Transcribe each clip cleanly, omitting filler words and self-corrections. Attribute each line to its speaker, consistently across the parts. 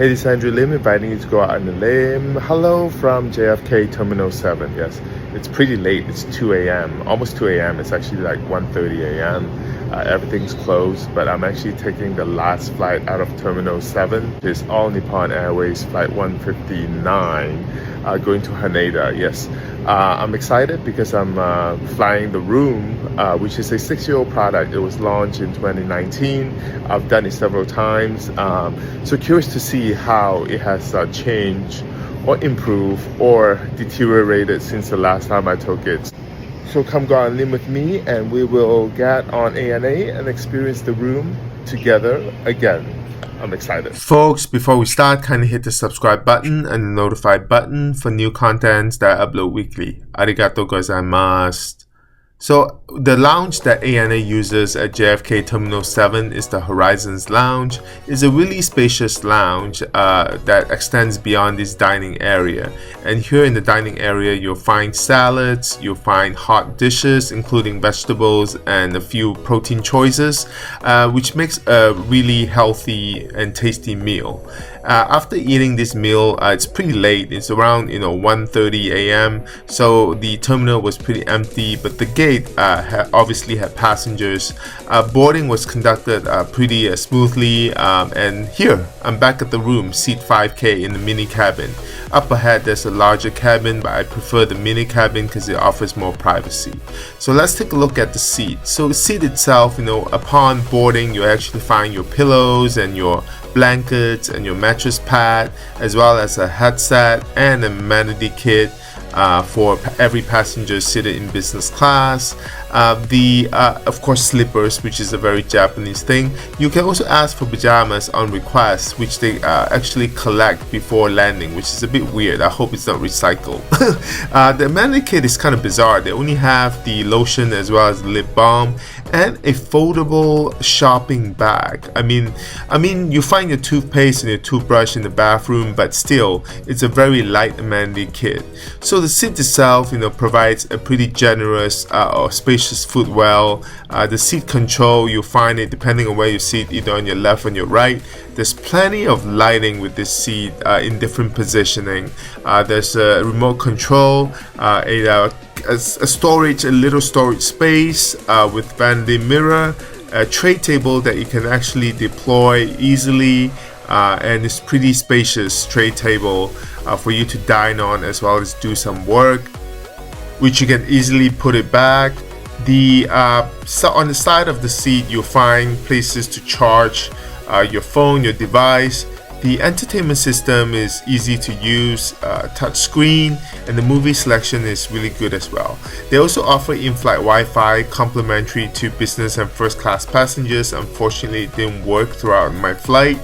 Speaker 1: Hey, this is Andrew Lim inviting you to go out on a limb. Hello from JFK Terminal 7. Yes, it's pretty late. It's 2 a.m. Almost 2 a.m. It's actually like 1:30 a.m. Everything's closed, but I'm actually taking the last flight out of Terminal 7. It's All Nippon Airways Flight 159 going to Haneda. Yes, I'm excited because I'm flying the Room, which is a 6-year-old product. It was launched in 2019. I've done it several times. So curious to see how it has changed or improved or deteriorated since the last time I took it. So come go on in with me and we will get on ANA and experience the Room together again. I'm excited. Folks, before we start, kindly hit the subscribe button and the notify button for new contents that I upload weekly. Arigato gozaimasu. So the lounge that ANA uses at JFK Terminal 7 is the Horizons Lounge. It's a really spacious lounge that extends beyond this dining area. And here in the dining area, you'll find salads, you'll find hot dishes, including vegetables and a few protein choices, which makes a really healthy and tasty meal. After eating this meal, it's pretty late. It's around 1:30 a.m. So the terminal was pretty empty, but the gate obviously had passengers. Boarding was conducted pretty smoothly, and here I'm back at the Room, seat 5K in the mini cabin. Up ahead there's a larger cabin, but I prefer the mini cabin because it offers more privacy. So let's take a look at the seat. So the seat itself, upon boarding you actually find your pillows and your blankets and your mattress pad, as well as a headset and a amenity kit for every passenger seated in business class. Of course, slippers, which is a very Japanese thing. You can also ask for pajamas on request, which they actually collect before landing, which is a bit weird. I hope it's not recycled. The amenity kit is kind of bizarre. They only have the lotion as well as lip balm and a foldable shopping bag. I mean, you find your toothpaste and your toothbrush in the bathroom, but still, it's a very light amenity kit. So the seat itself, provides a pretty generous or spacious footwell. The seat control, you find it depending on where you sit, either on your left or on your right. There's plenty of lighting with this seat in different positioning. There's a remote control, a little storage space with vanity mirror, a tray table that you can actually deploy easily, and it's pretty spacious tray table for you to dine on as well as do some work, which you can easily put it back. On the side of the seat you'll find places to charge your phone, your device. The entertainment system is easy to use, touch screen, and the movie selection is really good as well. They also offer in-flight Wi-Fi complimentary to business and first class passengers. Unfortunately, it didn't work throughout my flight.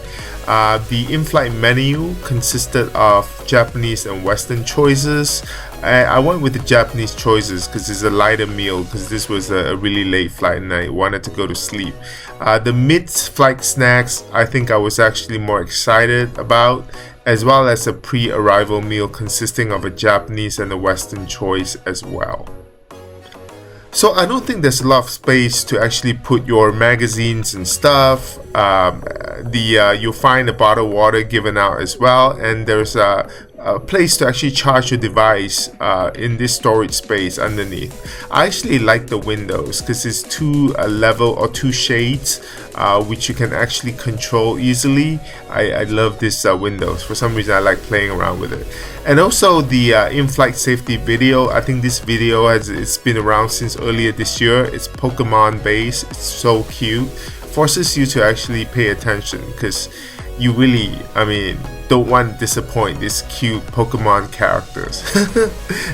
Speaker 1: The in-flight menu consisted of Japanese and Western choices. I went with the Japanese choices because it's a lighter meal, because this was a really late flight and I wanted to go to sleep. The mid-flight snacks I think I was actually more excited about, as well as a pre-arrival meal consisting of a Japanese and a Western choice as well. So I don't think there's a lot of space to actually put your magazines and stuff. You'll find a bottle of water given out as well, and there's a place to actually charge your device in this storage space underneath. I actually like the windows because it's two level or two shades, which you can actually control easily. I love this windows. For some reason I like playing around with it. And also the in-flight safety video. I think this video it's been around since earlier this year. It's Pokemon based. It's so cute. Forces you to actually pay attention because you really, don't want to disappoint these cute Pokemon characters.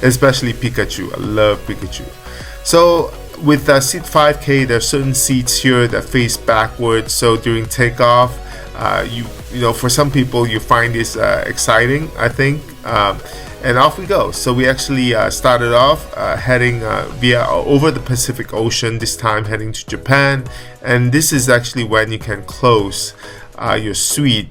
Speaker 1: Especially Pikachu. I love Pikachu. So with seat 5K, there are certain seats here that face backwards. So during takeoff, for some people you find this exciting, I think. And off we go. So we actually started off heading over the Pacific Ocean, this time heading to Japan. And this is actually when you can close your suite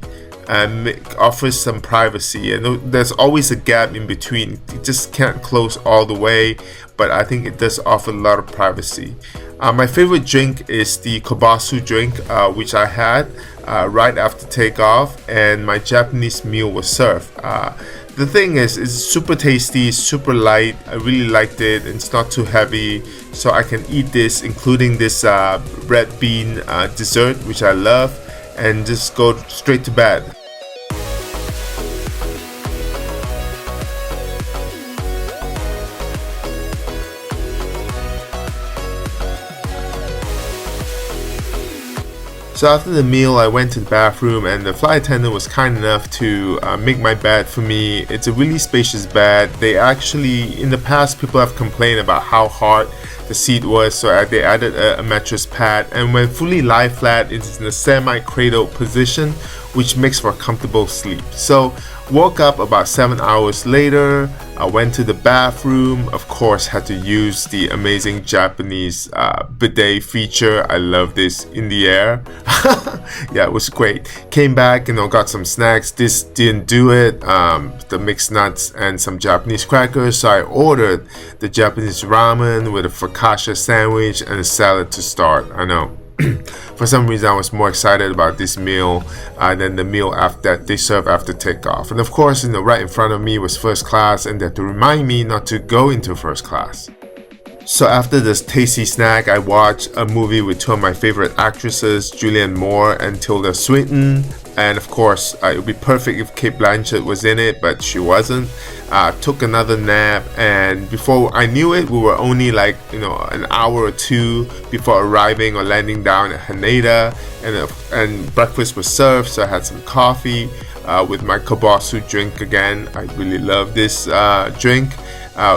Speaker 1: and offers some privacy. And there's always a gap in between. You just can't close all the way, but I think it does offer a lot of privacy. My favorite drink is the kobasu drink, which I had right after takeoff, and my Japanese meal was served. The thing is, it's super tasty, super light. I really liked it. It's not too heavy, so I can eat this, including this red bean dessert, which I love, and just go straight to bed. So after the meal, I went to the bathroom, and the flight attendant was kind enough to make my bed for me. It's a really spacious bed. They actually, in the past, people have complained about how hard the seat was, so they added a mattress pad, and when fully lie flat, it's in a semi-cradled position, which makes for a comfortable sleep. So woke up about 7 hours later. I went to the bathroom, of course had to use the amazing Japanese bidet feature. I love this in the air. Yeah, it was great. Came back, got some snacks. This didn't do it. The mixed nuts and some Japanese crackers. So I ordered the Japanese ramen with a focaccia sandwich and a salad to start. I know. For some reason, I was more excited about this meal than the meal that they serve after takeoff. And of course, right in front of me was first class, and they had to remind me not to go into first class. So after this tasty snack, I watched a movie with two of my favorite actresses, Julianne Moore and Tilda Swinton. And of course, it would be perfect if Kate Blanchett was in it, but she wasn't. Took another nap, and before I knew it, we were only an hour or two before arriving or landing down at Haneda, and breakfast was served. So I had some coffee with my kobasu drink again. I really love this drink.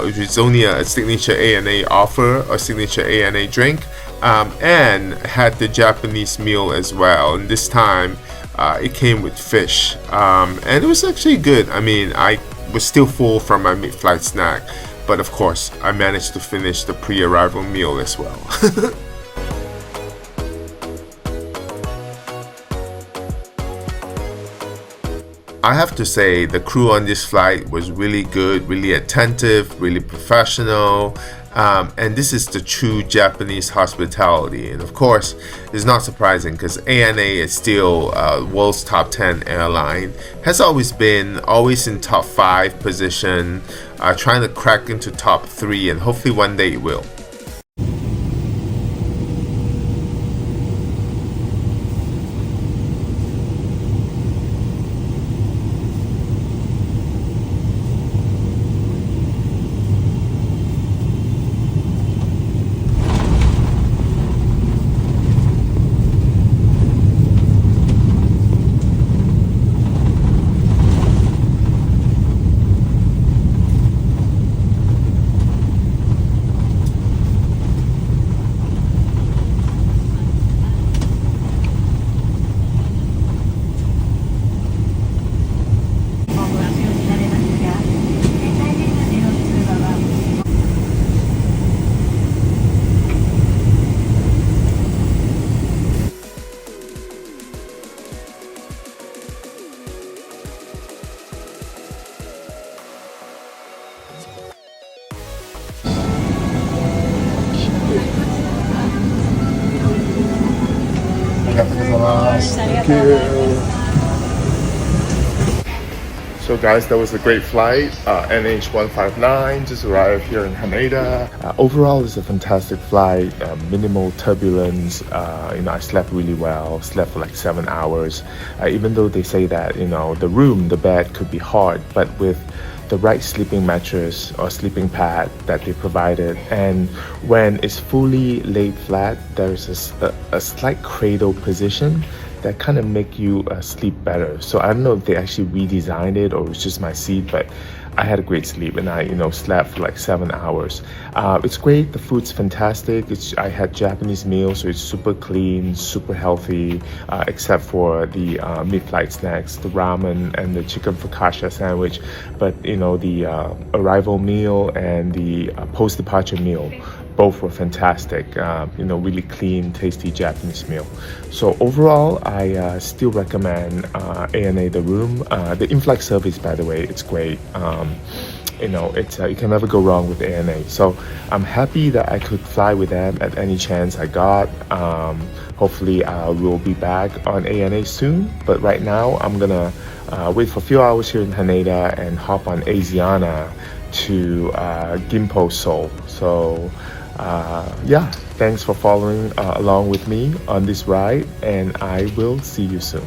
Speaker 1: Which is only a signature ANA offer, or signature ANA drink, and had the Japanese meal as well. And this time, it came with fish, and it was actually good. I mean, I was still full from my mid-flight snack, but of course, I managed to finish the pre-arrival meal as well. I have to say the crew on this flight was really good, really attentive, really professional, and this is the true Japanese hospitality. And of course, it's not surprising because ANA is still world's top 10 airline, has always been, always in top 5 position, trying to crack into top 3, and hopefully one day it will. Thank you. So guys, that was a great flight. NH159 just arrived here in Haneda. Overall, it's a fantastic flight. Minimal turbulence. I slept really well. Slept for like 7 hours. Even though they say that the bed could be hard, but with the right sleeping mattress or sleeping pad that they provided, and when it's fully laid flat, there's a slight cradle position that kind of make you sleep better. So I don't know if they actually redesigned it or it's just my seat, but I had a great sleep, and I slept for like 7 hours. It's great. The food's fantastic. I had Japanese meal, so it's super clean, super healthy, except for the mid-flight snacks, the ramen and the chicken focaccia sandwich. But the arrival meal and the post-departure meal, both were fantastic. Really clean, tasty Japanese meal. So overall, I still recommend ANA the room. The Inflight Service, by the way, it's great. it's you can never go wrong with ANA. So I'm happy that I could fly with them at any chance I got. Hopefully we'll be back on ANA soon, but right now I'm gonna wait for a few hours here in Haneda and hop on Asiana to Gimpo, Seoul. So yeah, thanks for following along with me on this ride, and I will see you soon.